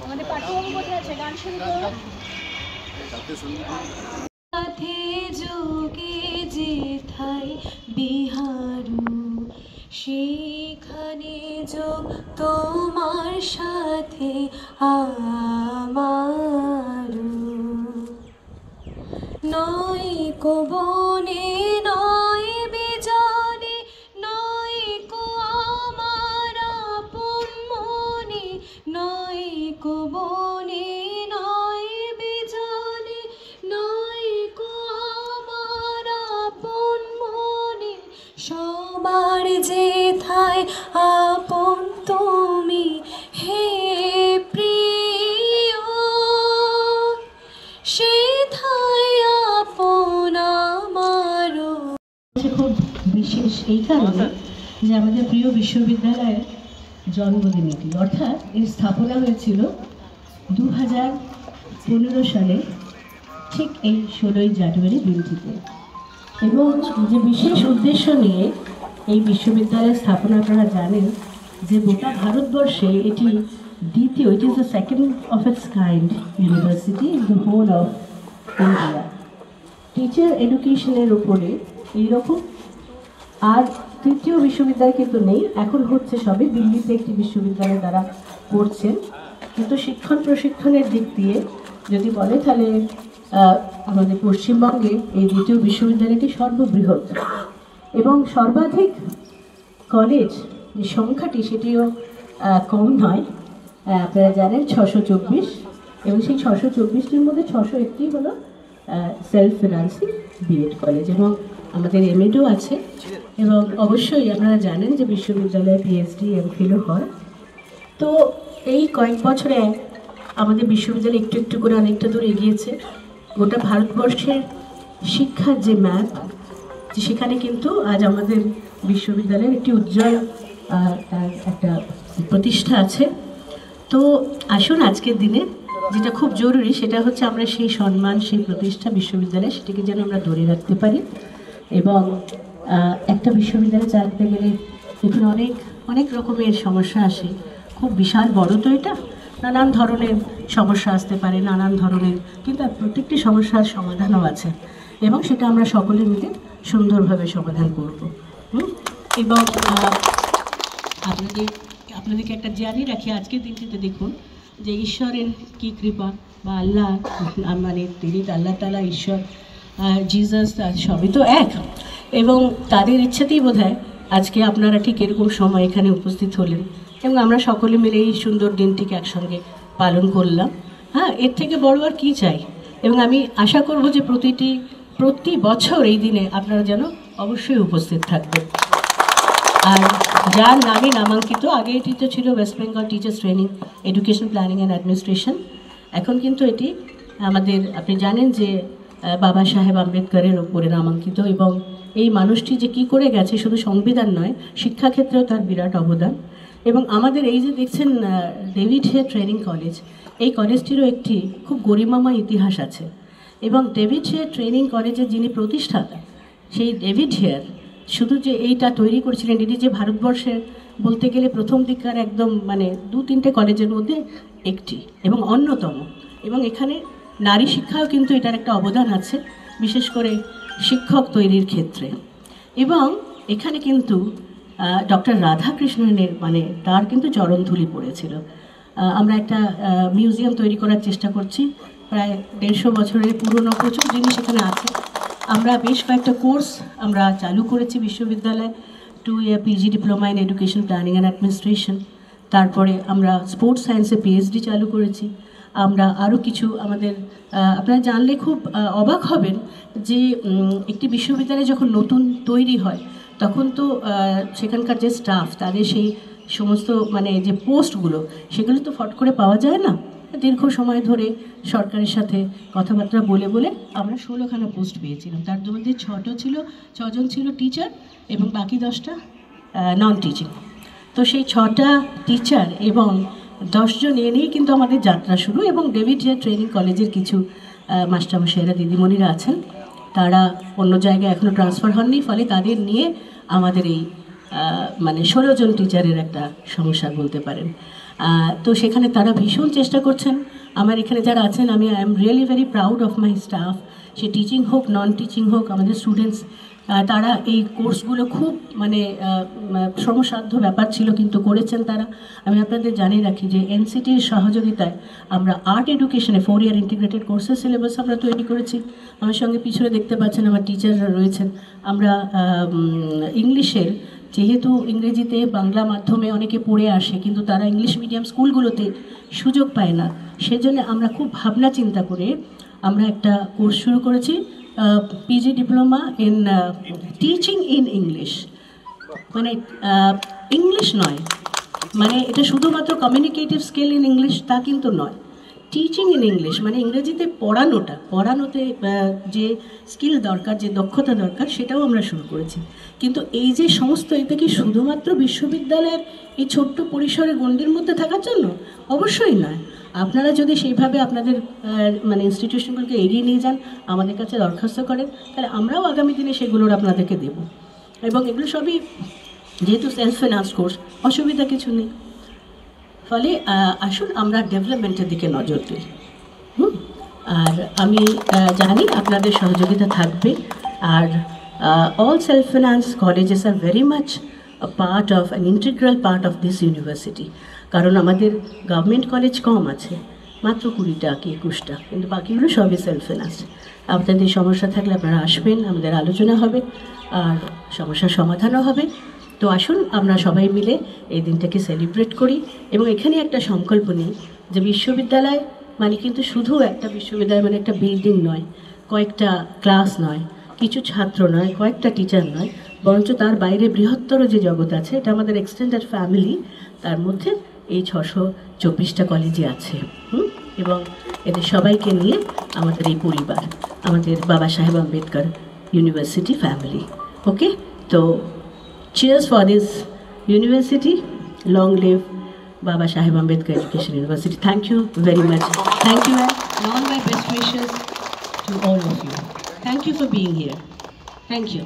আমাদের পাঠ্যক্রম কোথায় আছে? গান শুরু করো। সাথে যোগে যেথায় বিহারু সেখানে যোগ তোমার সাথে আমারু নয় কো বনে নয় বিজনে নয় কো আমার আপন মনে নয় কো বনে নয় বিজনে নয় কো আমার আপন মনে সবার যেথায় আপন তুমি হে প্রিয় সেথায় আপন আমারও। খুব বিশেষ এই কারণে যে আমাদের প্রিয় বিশ্ববিদ্যালয়ের জন্মদিন এটি, অর্থাৎ এর স্থাপনা হয়েছিল 2015 সালে ঠিক এই 16ই জানুয়ারি দিনটিতে। এবং যে বিশেষ উদ্দেশ্য নিয়ে এই বিশ্ববিদ্যালয়ের স্থাপনা আপনারা জানেন যে গোটা ভারতবর্ষে এটি দ্বিতীয়, it is the second of its kind university in the whole of India. Teacher এডুকেশনের উপরে এইরকম আর তৃতীয় বিশ্ববিদ্যালয় কিন্তু নেই, এখন হচ্ছে সবে দিল্লিতে একটি বিশ্ববিদ্যালয় দ্বারা পড়ছেন, কিন্তু শিক্ষণ প্রশিক্ষণের দিক দিয়ে যদি বলে তাহলে আমাদের পশ্চিমবঙ্গে এই দ্বিতীয় বিশ্ববিদ্যালয়টি সর্ববৃহৎ এবং সর্বাধিক কলেজ যে সংখ্যাটি সেটিও কম নয়। আপনারা জানেন 624 এবং সেই 624টির মধ্যে 601টি হলো সেলফ ফিনান্সিং বিএড কলেজ এবং আমাদের এমএডও আছে। এবং অবশ্যই আপনারা জানেন যে বিশ্ববিদ্যালয়ে পিএইচডি এমফিলও হয়। তো এই কয়েক বছরে আমাদের বিশ্ববিদ্যালয় একটু একটু করে অনেকটা দূর এগিয়েছে। গোটা ভারতবর্ষের শিক্ষার যে ম্যাপ, সেখানে কিন্তু আজ আমাদের বিশ্ববিদ্যালয়ের একটি উজ্জ্বল একটা প্রতিষ্ঠা আছে। তো আসুন আজকের দিনে যেটা খুব জরুরি সেটা হচ্ছে আমরা সেই সম্মান, সেই প্রতিষ্ঠা বিশ্ববিদ্যালয় সেটিকে যেন আমরা ধরে রাখতে পারি। এবং একটা বিশ্ববিদ্যালয়ে চালাতে গেলে এখানে অনেক অনেক রকমের সমস্যা আসে, খুব বিশাল বড় তো এটা, নানান ধরনের সমস্যা আসতে পারে, নানান ধরনের, কিন্তু প্রত্যেকটি সমস্যার সমাধানও আছে এবং সেটা আমরা সকলে মিলে সুন্দরভাবে সমাধান করব। এবং আপনাদেরকে একটা জানিয়ে রাখি, আজকের দিনটিতে দেখুন যে ঈশ্বরের কী কৃপা বা আল্লাহ, মানে তিনি আল্লাহ তাআলা, ঈশ্বর, জিসাস, সবই তো এক, এবং তাদের ইচ্ছাতেই বোধহয় আজকে আপনারা ঠিক এরকম সময় এখানে উপস্থিত হলেন এবং আমরা সকলে মিলে এই সুন্দর দিনটিকে একসঙ্গে পালন করলাম। হ্যাঁ, এর থেকে বড় আর কী চাই। এবং আমি আশা করব যে প্রতি বছর এই দিনে আপনারা যেন অবশ্যই উপস্থিত থাকবেন। আর যার নামে নামাঙ্কিত, আগে এটি তো ছিল West Bengal teachers training education planning and administration, এখন কিন্তু এটি আমাদের, আপনি জানেন যে বাবা সাহেব আম্বেদকরের ওপরে নামাঙ্কিত। এবং এই মানুষটি যে কী করে গেছে, শুধু সংবিধান নয়, শিক্ষাক্ষেত্রেও তার বিরাট অবদান। এবং আমাদের এই যে দেখছেন ডেভিড হেয়ার ট্রেনিং কলেজ, এই কলেজটিরও একটি খুব গরিমাময় ইতিহাস আছে। এবং ডেভিড হেয়ার ট্রেনিং কলেজের যিনি প্রতিষ্ঠাতা, সেই ডেভিড হেয়ার শুধু যে এইটা তৈরি করেছিলেন, এটি যে ভারতবর্ষের বলতে গেলে প্রথম দিককার একদম মানে 2-3টে কলেজের মধ্যে একটি এবং অন্যতম। এবং এখানে নারী শিক্ষাও কিন্তু এটার একটা অবদান আছে, বিশেষ করে শিক্ষক তৈরির ক্ষেত্রে। এবং এখানে কিন্তু ডক্টর রাধাকৃষ্ণনের মানে তার কিন্তু চরণধুলি পড়েছিল। আমরা একটা মিউজিয়াম তৈরি করার চেষ্টা করছি, প্রায় 150 বছরের পুরনো প্রচুর জিনিস এখানে আছে। আমরা বেশ কয়েকটা কোর্স আমরা চালু করেছি বিশ্ববিদ্যালয়ে, 2 year PG diploma in education planning and administration. তারপরে আমরা স্পোর্টস সায়েন্সে পিএইচডি চালু করেছি। আমরা আরও কিছু আমাদের, আপনারা জানলে খুব অবাক হবেন যে একটি বিশ্ববিদ্যালয় যখন নতুন তৈরি হয় তখন তো সেখানকার যে স্টাফ, তাদের সেই সমস্ত মানে যে পোস্টগুলো, সেগুলো তো ফট করে পাওয়া যায় না। দীর্ঘ সময় ধরে সরকারের সাথে কথাবার্তা বলে বলে আমরা 16খানা পোস্ট পেয়েছিলাম। তার মধ্যে 6জন ছিল টিচার এবং বাকি 10টা নন টিচিং। তো সেই 6টা টিচার এবং 10 জন এ নিয়েই কিন্তু আমাদের যাত্রা শুরু। এবং ডেভিড যে ট্রেনিং কলেজের কিছু মাস্টারমশাইরা দিদিমণিরা আছেন, তারা অন্য জায়গায় এখনও ট্রান্সফার হননি, ফলে তাদের নিয়ে আমাদের এই মানে 16 জন টিচারের একটা সংসার বলতে পারেন। তো সেখানে তারা ভীষণ চেষ্টা করছেন। আমার এখানে যারা আছেন, আমি I am really very proud of my staff. Say teaching হোক, নন টিচিং হোক, আমাদের স্টুডেন্টস, তারা এই কোর্সগুলো খুব মানে শ্রমসাধ্য ব্যাপার ছিল, কিন্তু করেছেন তারা। আমি আপনাদের জানিয়ে রাখি যে এনসিটির সহযোগিতায় আমরা আর্ট এডুকেশনে 4 ইয়ার ইন্টিগ্রেটেড কোর্সের সিলেবাস আমরা তৈরি করেছি। আমার সঙ্গে পিছনে দেখতে পাচ্ছেন আমার টিচাররা রয়েছেন। আমরা ইংলিশের, যেহেতু ইংরেজিতে বাংলা মাধ্যমে অনেকে পড়ে আসে, কিন্তু তারা ইংলিশ মিডিয়াম স্কুলগুলোতে সুযোগ পায় না, সেজন্য আমরা খুব ভাবনা চিন্তা করে আমরা একটা কোর্স শুরু করেছি, PG diploma in teaching in English. মানে ইংলিশ নয়, মানে এটা শুধুমাত্র কমিউনিকেটিভ স্কিল ইন ইংলিশ তা কিন্তু নয়, টিচিং ইন ইংলিশ মানে ইংরেজিতে পড়ানোতে যে স্কিল দরকার, যে দক্ষতা দরকার, সেটাও আমরা শুরু করেছি। কিন্তু এই যে সমস্ত, এটা কি শুধুমাত্র বিশ্ববিদ্যালয়ের এই ছোট্ট পরিসরে গণ্ডির মধ্যে থাকার জন্য? অবশ্যই নয়। আপনারা যদি সেইভাবে আপনাদের মানে ইনস্টিটিউশনগুলোকে এগিয়ে নিয়ে যান, আমাদের কাছে দরখাস্ত করেন, তাহলে আমরাও আগামী দিনে সেগুলোর আপনাদেরকে দেব। এবং এগুলো সবই যেহেতু সেলফ ফিনান্স কোর্স, অসুবিধা কিছু নেই। ফলে আসুন আমরা ডেভেলপমেন্টের দিকে নজর দিই। আর আমি জানি আপনাদের সহযোগিতা থাকবে। আর all self-finance colleges are very much a part of, an integral part of this university. কারণ আমাদের গভর্নমেন্ট কলেজ কম আছে, মাত্র 20টা কি 21টা, কিন্তু বাকিগুলো সবই সেলফ ফিনান্স। আপনাদের সমস্যা থাকলে আপনারা আসবেন, আমাদের আলোচনা হবে আর সমস্যার সমাধানও হবে। তো আসুন আমরা সবাই মিলে এই দিনটাকে সেলিব্রেট করি এবং এখানে একটা সংকল্প নিই যে বিশ্ববিদ্যালয় মানে কিন্তু শুধু একটা বিশ্ববিদ্যালয় মানে একটা বিল্ডিং নয়, কয়েকটা ক্লাস নয়, কিছু ছাত্র নয়, কয়েকটা টিচার নয়, বরঞ্চ তার বাইরে বৃহত্তর যে জগৎ আছে, এটা আমাদের এক্সটেন্ডেড ফ্যামিলি। তার মধ্যে এই 624টা কলেজে আছে এবং এদের সবাইকে নিয়ে আমাদের এই পরিবার, আমাদের বাবা সাহেব আম্বেদকর ইউনিভার্সিটি ফ্যামিলি। ওকে, তো cheers for this university. Long live Baba Saheb Ambedkar Education University. Thank you very much. Thank you, and all my best wishes to all of you. Thank you for being here. Thank you.